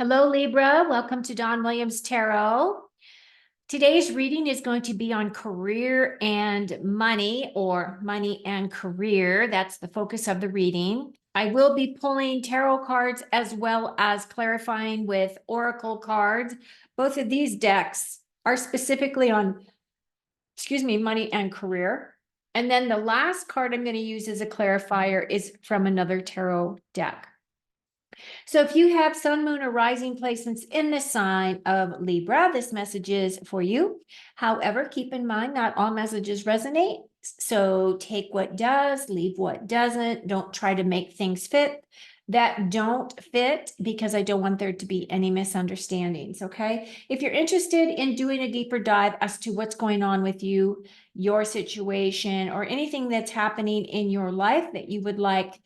Hello, Libra. Welcome to Don Williams Tarot. Today's reading is going to be on career and money, or money and career. That's the focus of the reading. I will be pulling tarot cards as well as clarifying with oracle cards. Both of these decks are specifically on, money and career. And then the last card I'm going to use as a clarifier is from another tarot deck. So if you have sun, moon, or rising placements in the sign of Libra, this message is for you. However, keep in mind, not all messages resonate. So take what does, leave what doesn't. Don't try to make things fit that don't fit, because I don't want there to be any misunderstandings, okay? If you're interested in doing a deeper dive as to what's going on with you, your situation, or anything that's happening in your life that you would like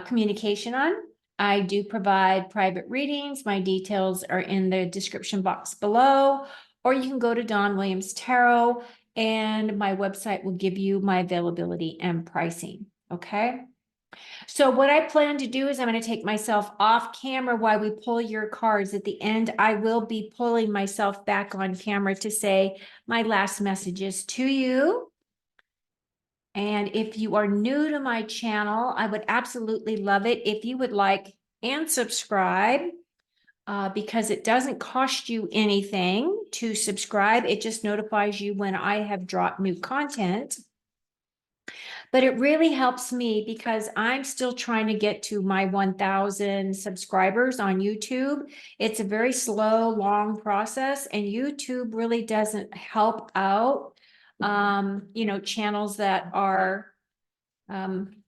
communication on, I do provide private readings. My details are in the description box below, or you can go to Don Williams Tarot and my website will give you my availability and pricing, okay? So what I plan to do is I'm going to take myself off camera while we pull your cards. At the end, I will be pulling myself back on camera to say my last messages to you. And if you are new to my channel, I would absolutely love it if you would like and subscribe, because it doesn't cost you anything to subscribe. It just notifies you when I have dropped new content. But it really helps me because I'm still trying to get to my 1,000 subscribers on YouTube. It's a very slow, long process, and YouTube really doesn't help out channels that are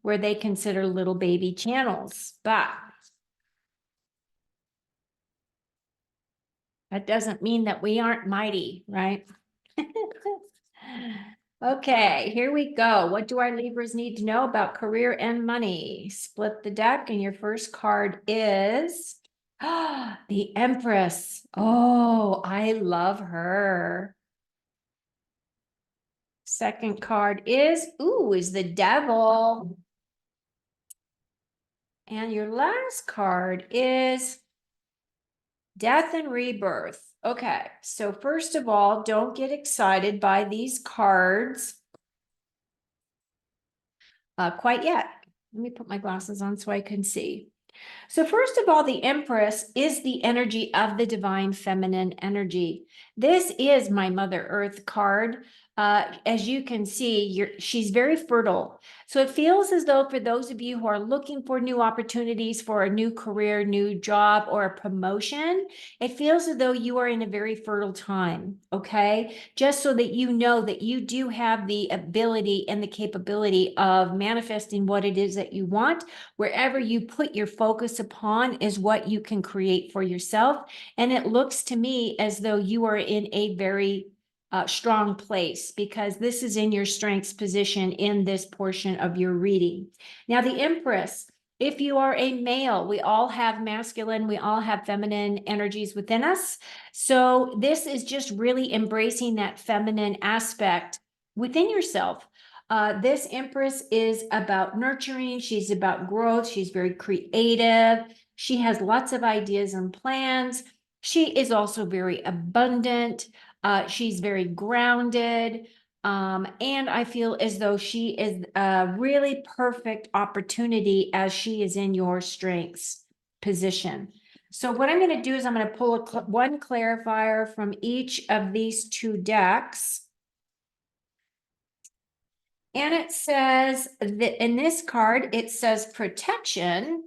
where they consider little baby channels. But that doesn't mean that we aren't mighty, right? Okay, here we go. What do our Libras need to know about career and money? Split the deck, and your first card is the Empress. Oh, I love her. Second card is the Devil. And your last card is Death and Rebirth. Okay, so first of all, don't get excited by these cards quite yet. Let me put my glasses on so I can see. So first of all, the Empress is the energy of the divine feminine energy. This is my Mother Earth card. As you can see, she's very fertile. So it feels as though for those of you who are looking for new opportunities for a new career, new job, or a promotion, it feels as though you are in a very fertile time, okay? Just so that you know that you do have the ability and the capability of manifesting what it is that you want. Wherever you put your focus upon is what you can create for yourself. And it looks to me as though you are in a very strong place, because this is in your strengths position in this portion of your reading. Now, the Empress, if you are a male, we all have masculine, we all have feminine energies within us. So this is just really embracing that feminine aspect within yourself. This Empress is about nurturing. She's about growth. She's very creative. She has lots of ideas and plans. She is also very abundant. She's very grounded. And I feel as though she is a really perfect opportunity as she is in your strengths position. So what I'm going to do is I'm going to pull one clarifier from each of these two decks. And it says that in this card, it says protection.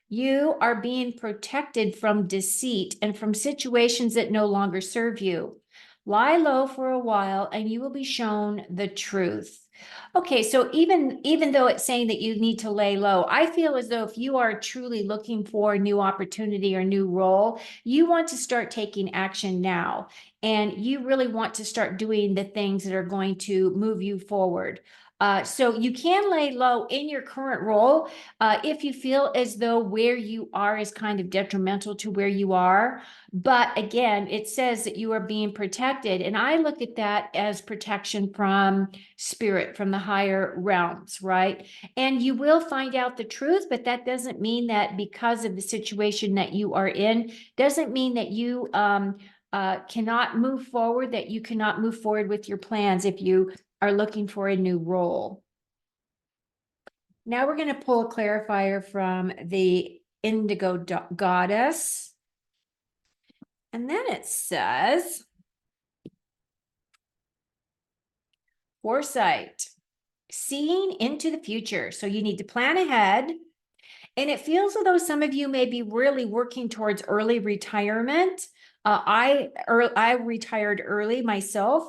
You are being protected from deceit and from situations that no longer serve you. Lie low for a while and you will be shown the truth. Okay, so even though it's saying that you need to lay low, I feel as though if you are truly looking for a new opportunity or new role, you want to start taking action now. And you really want to start doing the things that are going to move you forward. So you can lay low in your current role if you feel as though where you are is kind of detrimental to where you are. But again, it says that you are being protected. And I look at that as protection from spirit, from the higher realms, right? And you will find out the truth, but that doesn't mean that because of the situation that you are in, doesn't mean that you cannot move forward, that you cannot move forward with your plans if you are looking for a new role. Now we're going to pull a clarifier from the Indigo Goddess. And then it says, foresight, seeing into the future. So you need to plan ahead. And it feels as though some of you may be really working towards early retirement. I retired early myself,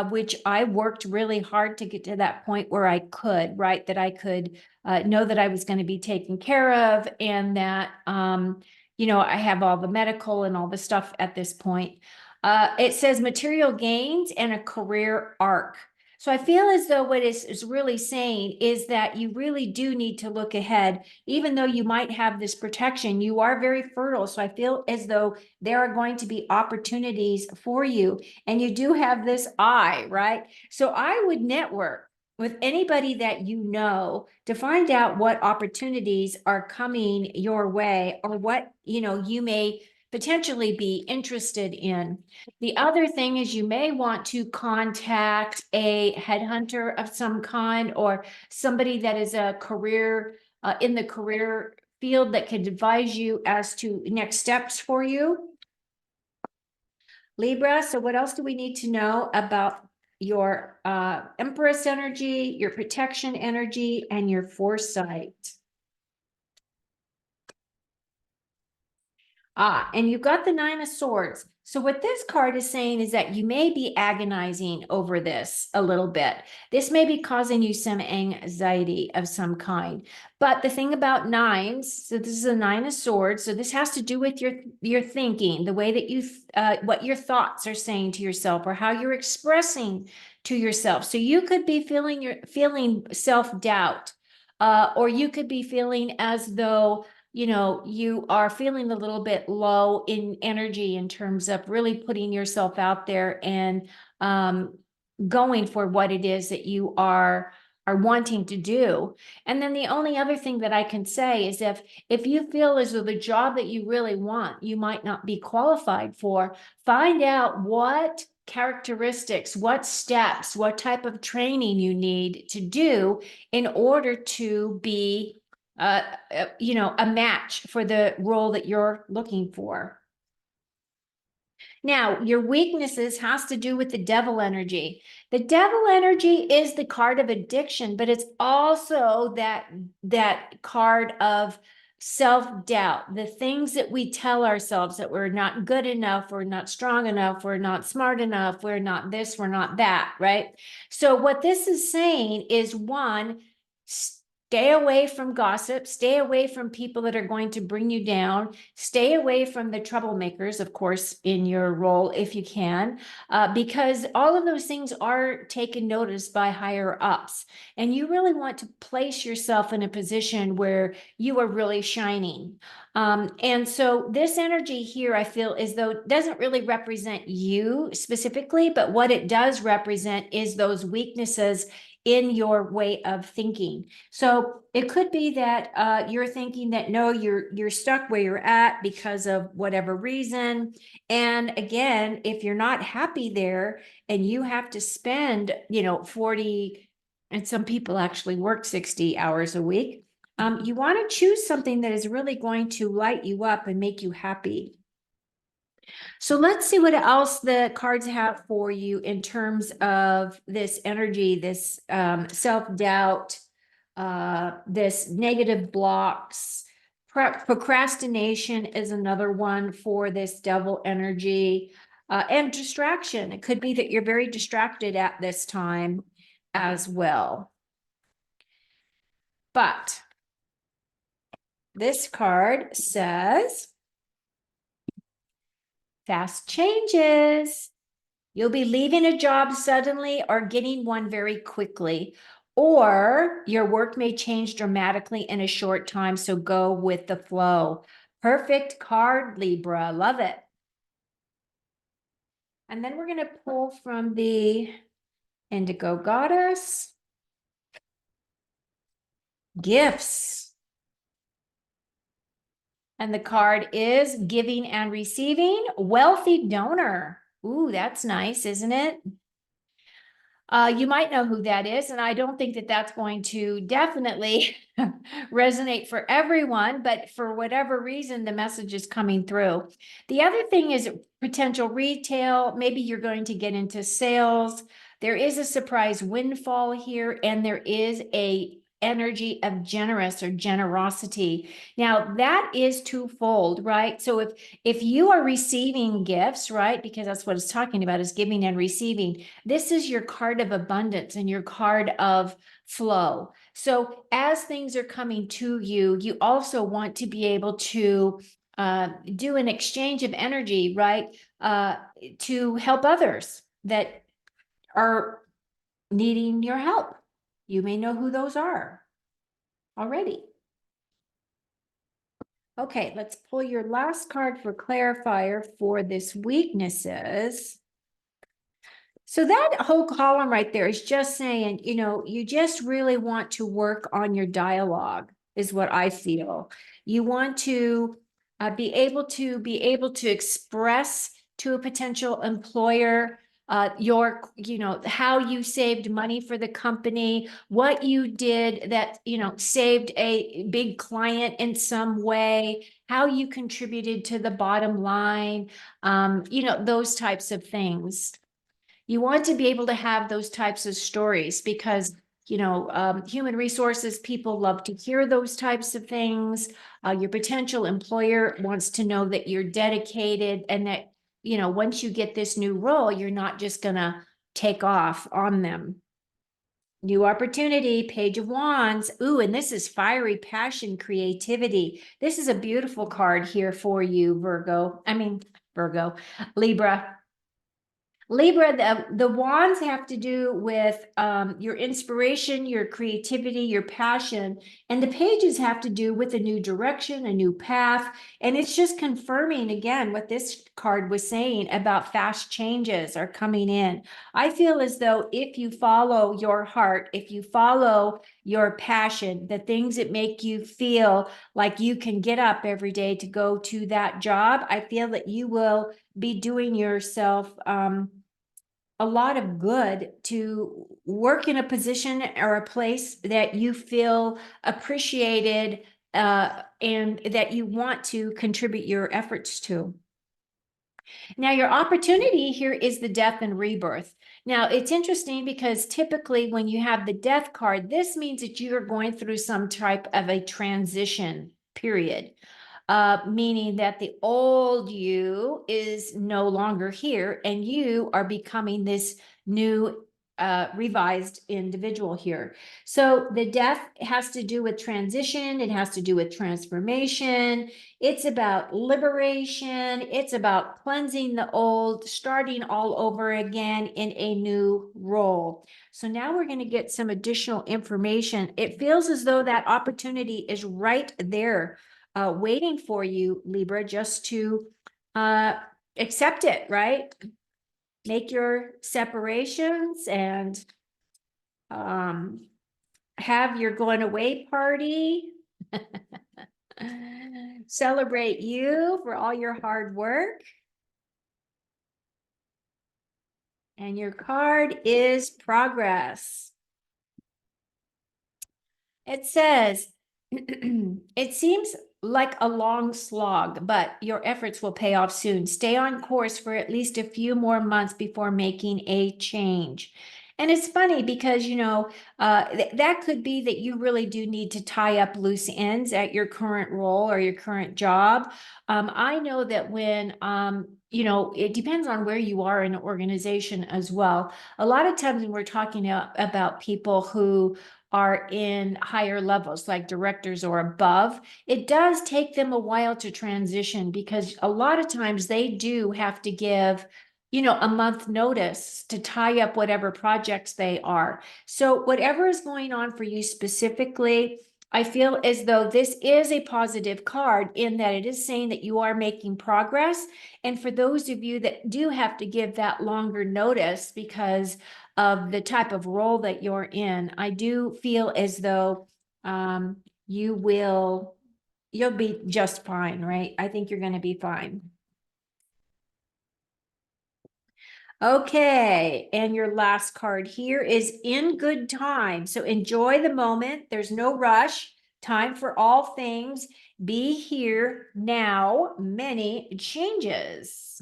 which I worked really hard to get to that point where I could, right? That I could know that I was going to be taken care of, and that, I have all the medical and all the stuff at this point. It says material gains and a career arc. So I feel as though what is really saying is that you really do need to look ahead. Even though you might have this protection, you are very fertile. So I feel as though there are going to be opportunities for you. And you do have this eye, right? So I would network with anybody that you know to find out what opportunities are coming your way, or what, you may potentially be interested in. The other thing is you may want to contact a headhunter of some kind, or somebody that is a career in the career field that could advise you as to next steps for you. Libra, so what else do we need to know about your Empress energy, your protection energy, and your foresight? And you've got the Nine of Swords. So what this card is saying is that you may be agonizing over this a little bit. This may be causing you some anxiety of some kind. But the thing about nines, so this is a Nine of Swords. So this has to do with your thinking, the way that you, what your thoughts are saying to yourself, or how you're expressing to yourself. So you could be feeling self-doubt, or you could be feeling as though you are feeling a little bit low in energy in terms of really putting yourself out there and going for what it is that you are wanting to do. And then the only other thing that I can say is if you feel as though the job that you really want, you might not be qualified for, find out what characteristics, what steps, what type of training you need to do in order to be a match for the role that you're looking for. Now, your weaknesses has to do with the devil energy. The devil energy is the card of addiction, but it's also that card of self-doubt, the things that we tell ourselves that we're not good enough, we're not strong enough, we're not smart enough, we're not this, we're not that, right? So what this is saying is, one, stay away from gossip, stay away from people that are going to bring you down, stay away from the troublemakers, of course, in your role if you can, because all of those things are taken notice by higher ups. And you really want to place yourself in a position where you are really shining. And so this energy here, I feel as though it doesn't really represent you specifically, but what it does represent is those weaknesses in your way of thinking. So it could be that you're thinking that no, you're stuck where you're at because of whatever reason. And again, if you're not happy there and you have to spend, 40, and some people actually work 60 hours a week, you want to choose something that is really going to light you up and make you happy. So let's see what else the cards have for you in terms of this energy, this self-doubt, this negative blocks. Procrastination is another one for this devil energy, and distraction. It could be that you're very distracted at this time as well. But this card says, fast changes. You'll be leaving a job suddenly or getting one very quickly. or your work may change dramatically in a short time, so go with the flow. Perfect card, Libra. Love it. And then we're going to pull from the Indigo Goddess. Gifts. And the card is giving and receiving. Wealthy donor. Ooh, that's nice, isn't it? You might know who that is, and I don't think that that's going to definitely resonate for everyone, but for whatever reason, the message is coming through. The other thing is potential retail. Maybe you're going to get into sales. There is a surprise windfall here, and there is a energy of generous or generosity. Now, that is twofold, right? So if you are receiving gifts, right, because that's what it's talking about, is giving and receiving, this is your card of abundance and your card of flow. So as things are coming to you, you also want to be able to do an exchange of energy, right, to help others that are needing your help. You may know who those are already. Okay, let's pull your last card for clarifier for this weaknesses. So that whole column right there is just saying, you just really want to work on your dialogue, is what I feel. You want to be able to express to a potential employer how you saved money for the company, what you did that, saved a big client in some way, how you contributed to the bottom line, those types of things. You want to be able to have those types of stories because, human resources people love to hear those types of things. Your potential employer wants to know that you're dedicated and that, once you get this new role, you're not just going to take off on them. New opportunity, Page of Wands. Ooh, and this is fiery passion, creativity. This is a beautiful card here for you, Libra. Libra, the wands have to do with your inspiration, your creativity, your passion, and the pages have to do with a new direction, a new path. And it's just confirming again what this card was saying about fast changes are coming in. I feel as though if you follow your heart, if you follow your passion, the things that make you feel like you can get up every day to go to that job, I feel that you will be doing yourself a lot of good to work in a position or a place that you feel appreciated and that you want to contribute your efforts to. Now, your opportunity here is the death and rebirth. Now, it's interesting because typically when you have the death card, this means that you are going through some type of a transition period. Meaning that the old you is no longer here and you are becoming this new revised individual here. So the death has to do with transition. It has to do with transformation. It's about liberation. It's about cleansing the old, starting all over again in a new role. So now we're going to get some additional information. It feels as though that opportunity is right there waiting for you, Libra, just to accept it, right? Make your separations and have your going away party. Celebrate you for all your hard work. And your card is progress. It says, it seems like a long slog, but your efforts will pay off soon. Stay on course for at least a few more months before making a change. And it's funny because, that could be that you really do need to tie up loose ends at your current role or your current job. I know that when, it depends on where you are in an organization as well. A lot of times when we're talking about people who are in higher levels like directors or above, it does take them a while to transition because a lot of times they do have to give a month notice to tie up whatever projects they are. So whatever is going on for you specifically, I feel as though this is a positive card in that it is saying that you are making progress. And for those of you that do have to give that longer notice because of the type of role that you're in, I do feel as though you'll be just fine, right? I think you're going to be fine. Okay, and your last card here is in good time. So enjoy the moment. There's no rush. Time for all things. Be here now. Many changes.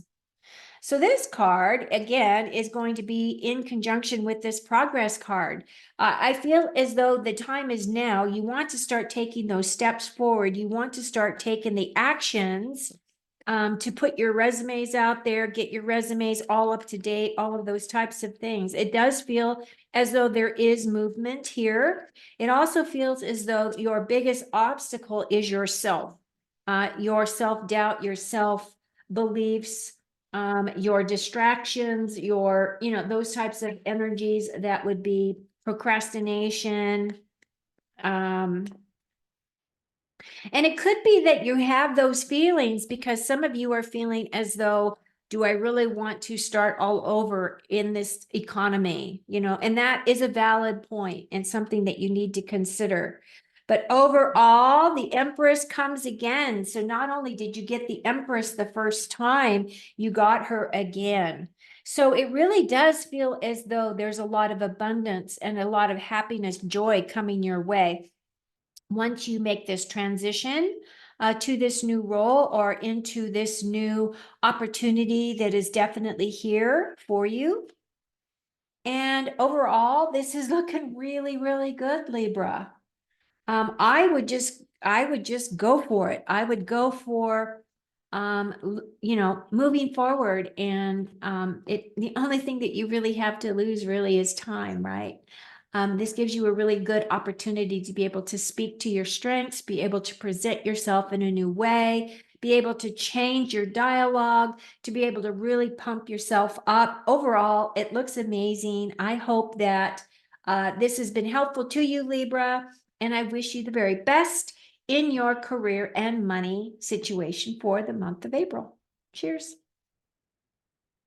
So this card, again, is going to be in conjunction with this progress card. I feel as though the time is now. You want to start taking those steps forward. You want to start taking the actions to put your resumes out there, get your resumes all up to date, all of those types of things. It does feel as though there is movement here. It also feels as though your biggest obstacle is yourself, your self-doubt, your self-beliefs, your distractions, those types of energies that would be procrastination, and it could be that you have those feelings because some of you are feeling as though, do I really want to start all over in this economy? And that is a valid point and something that you need to consider. But overall, the Empress comes again. So not only did you get the Empress the first time, you got her again. So it really does feel as though there's a lot of abundance and a lot of happiness, joy coming your way once you make this transition to this new role or into this new opportunity that is definitely here for you. And overall, this is looking really, really good, Libra. I would just go for it. I would go for moving forward, and the only thing that you really have to lose really is time, right? This gives you a really good opportunity to be able to speak to your strengths, be able to present yourself in a new way, be able to change your dialogue, to be able to really pump yourself up. Overall, it looks amazing. I hope that this has been helpful to you, Libra, and I wish you the very best in your career and money situation for the month of April. Cheers.